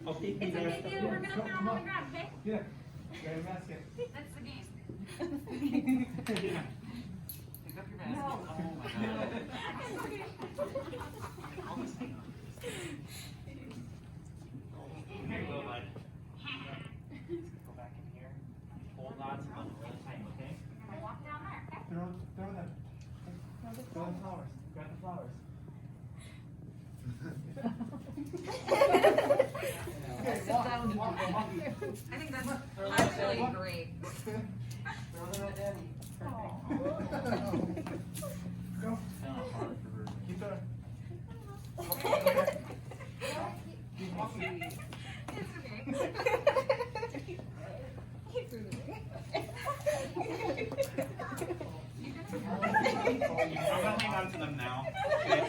I'll take you It's there. okay, Taylor. We're gonna throw them on the ground, okay? Yeah. Grab a basket. That's the game. Yeah. Pick up your basket. No. Oh my god. Almost hang on. Here you go, bud. Go back in here. Hold on to them really tight, okay? We're gonna walk down there, okay? Throw them. Throw the flowers. Grab the flowers. Okay, walk. I think that's actually great. Throw them at Daddy. Go. Kind of hard for her. Keep going. Keep walking. It's okay. I'm gonna hang on to them now. Okay.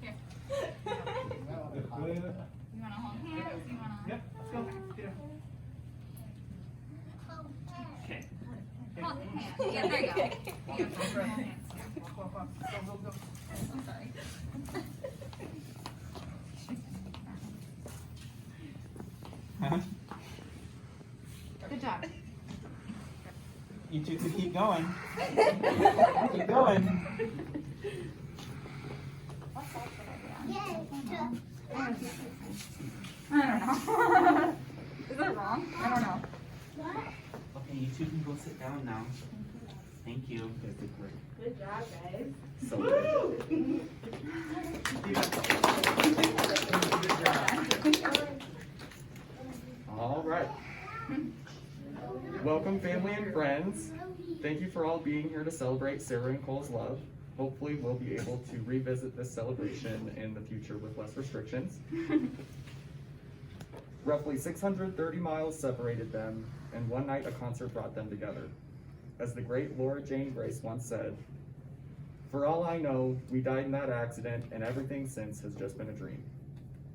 Here. Good. You wanna hold hands? You wanna? Yep, let's go. Peter. Okay. Hold the hands. Yeah, there you go. Walk, Beautiful. walk, Hold walk. hands. Walk, walk. Go. I'm sorry. Good job. You two can keep going. Keep going. What side should I be on? I don't know. Is that wrong? I don't know. Okay, you two can go sit down now. Thank you. That's a great. Good job, guys. So good. All right. Welcome, family and friends. Thank you for all being here to celebrate Sarah and Cole's love. Hopefully, we'll be able to revisit this celebration in the future with less restrictions. Roughly 630 miles separated them, and one night a concert brought them together. As the great Laura Jane Grace once said, "For all I know, we died in that accident, and everything since has just been a dream."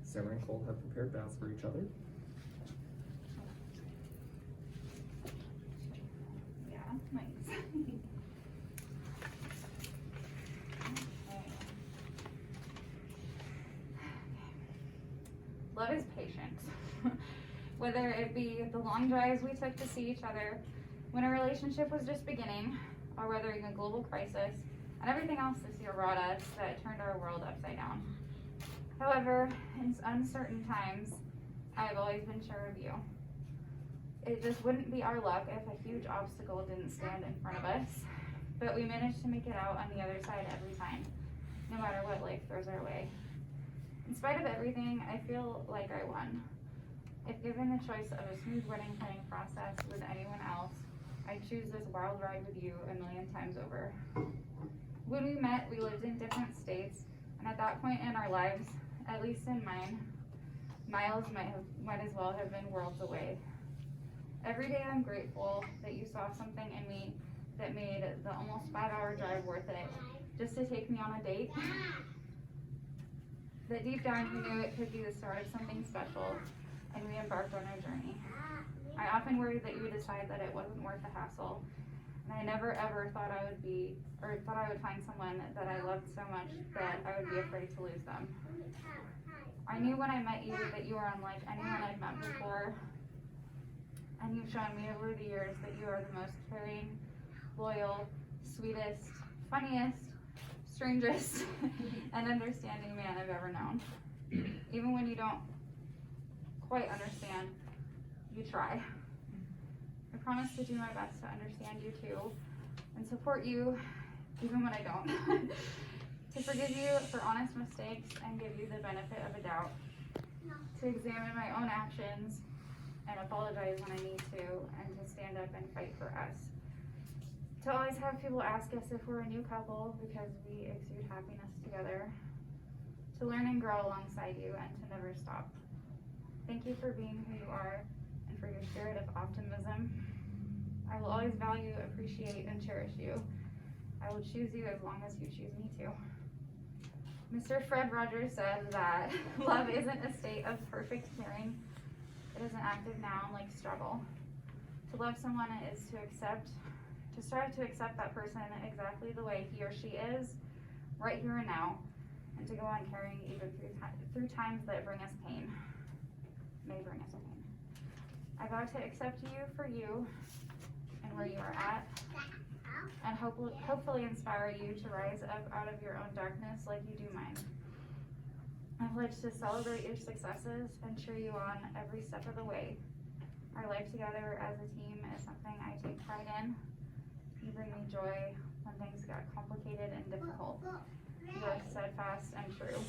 Sarah and Cole have prepared vows for each other. Yeah, nice. Love is patience. Whether it be the long drives we took to see each other when a relationship was just beginning, or whether in a global crisis and everything else this year brought us that turned our world upside down. However, in uncertain times, I have always been sure of you. It just wouldn't be our luck if a huge obstacle didn't stand in front of us, but we managed to make it out on the other side every time, no matter what life throws our way. In spite of everything, I feel like I won. If given the choice of a smooth wedding planning process with anyone else, I'd choose this wild ride with you a million times over. When we met, we lived in different states, and at that point in our lives, at least in mine, miles might as well have been worlds away. Every day I'm grateful that you saw something in me that made the almost 5-hour drive worth it, just to take me on a date. That deep down you knew it could be the start of something special, and we embarked on our journey. I often worried that you would decide that it wasn't worth the hassle, and I never ever thought I would find someone that I loved so much that I would be afraid to lose them. I knew when I met you that you were unlike anyone I'd met before, and you've shown me over the years that you are the most caring, loyal, sweetest, funniest, strangest, and understanding man I've ever known. Even when you don't quite understand, you try. I promise to do my best to understand you too, and support you even when I don't. To forgive you for honest mistakes and give you the benefit of a doubt. To examine my own actions and apologize when I need to, and to stand up and fight for us. To always have people ask us if we're a new couple because we exude happiness together. To learn and grow alongside you and to never stop. Thank you for being who you are and for your spirit of optimism. I will always value, appreciate, and cherish you. I will choose you as long as you choose me to. Mr. Fred Rogers said that love isn't a state of perfect caring. It is an active noun like struggle. To love someone is to strive to accept that person exactly the way he or she is, right here and now, and to go on caring even through times that bring us pain, may bring vow to accept you for you and where you are at, and hopefully inspire you to rise up out of your own darkness like you do mine. I pledge to celebrate your successes and cheer you on every step of the way. Our life together as a team is something I take pride in. You bring me joy when things got complicated and difficult. You are steadfast and true.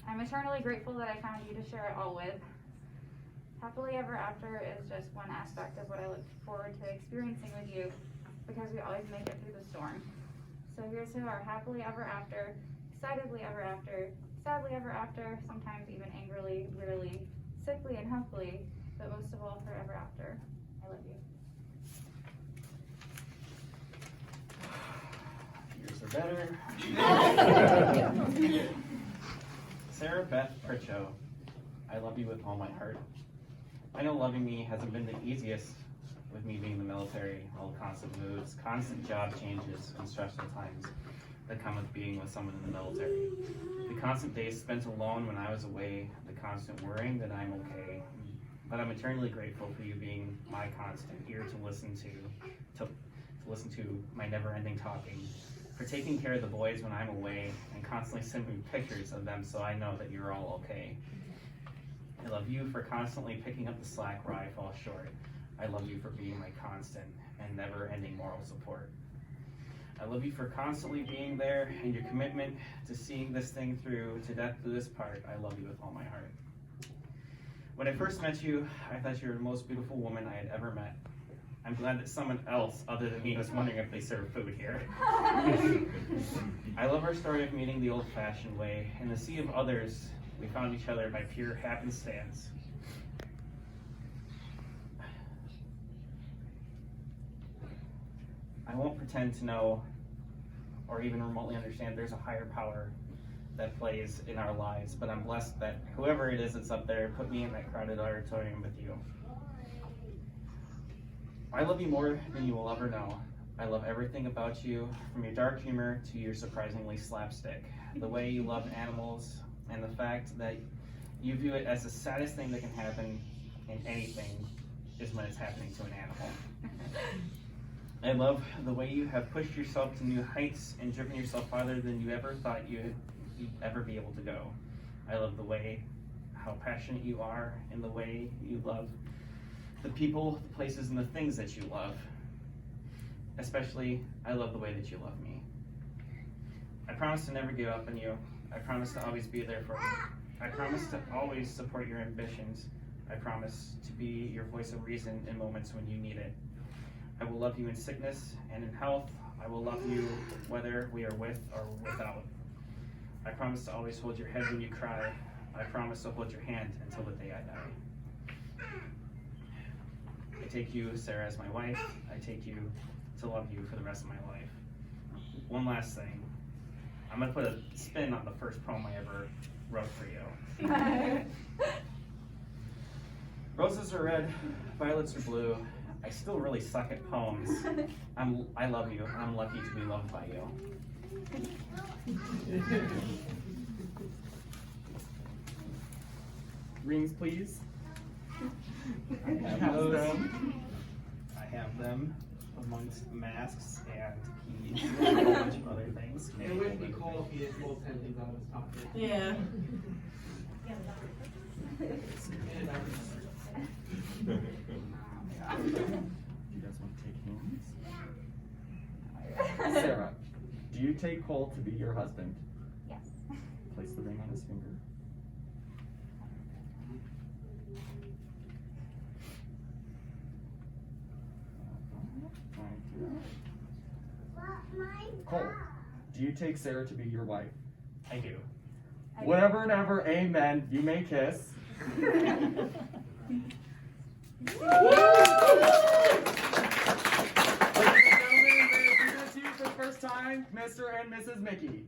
I'm eternally grateful that I found you to share it all with. Happily ever after is just one aspect of what I look forward to experiencing with you, because we always make it through the storm. So here's to our happily ever after, excitedly ever after, sadly ever after, sometimes even angrily, wearily, sickly and healthily, but most of all forever after. I love you. Yours are better. Sarah Beth Pritchot, I love you with all my heart. I know loving me hasn't been the easiest with me being in the military, all the constant moves, constant job changes, and stressful times that come with being with someone in the military. The constant days spent alone when I was away, the constant worrying that I'm okay. But I'm eternally grateful for you being my constant ear to listen to my never-ending talking, for taking care of the boys when I'm away and constantly sending pictures of them so I know that you're all okay. I love you for constantly picking up the slack where I fall short. I love you for being my constant and never-ending moral support. I love you for constantly being there and your commitment to seeing this thing through to death to this part. I love you with all my heart. When I first met you, I thought you were the most beautiful woman I had ever met. I'm glad that someone else other than me was wondering if they serve food here. I love our story of meeting the old-fashioned way. In the sea of others, we found each other by pure happenstance. I won't pretend to know or even remotely understand there's a higher power that plays in our lives, but I'm blessed that whoever it is that's up there put me in that crowded auditorium with you. I love you more than you will ever know. I love everything about you, from your dark humor to your surprisingly slapstick, the way you love animals, and the fact that you view it as the saddest thing that can happen in anything is when it's happening to an animal. I love the way you have pushed yourself to new heights and driven yourself farther than you ever thought you'd ever be able to go. I love the way, how passionate you are, and the way you love the people, the places, and the things that you love. Especially, I love the way that you love me. I promise to never give up on you. I promise to always be there for you. I promise to always support your ambitions. I promise to be your voice of reason in moments when you need it. I will love you in sickness and in health. I will love you whether we are with or without. I promise to always hold your head when you cry. I promise to hold your hand until the day I die. I take you, Sarah, as my wife. I take you to love you for the rest of my life. One last thing. I'm gonna put a spin on the first poem I ever wrote for you. Roses are red, violets are blue. I still really suck at poems. I love you, and I'm lucky to be loved by you. Rings, please. I have them amongst masks and keys and a whole bunch of other things. It wouldn't be cool if you didn't pull 10 things out of his pocket. Yeah. Do you guys want to take hands? Sarah, do you take Cole to be your husband? Yes. Place the ring on his finger. Cole, do you take Sarah to be your wife? I do. Whatever and ever, amen. You may kiss. Ladies and gentlemen, may I present to you for the first time, Mr. and Mrs. Mickey.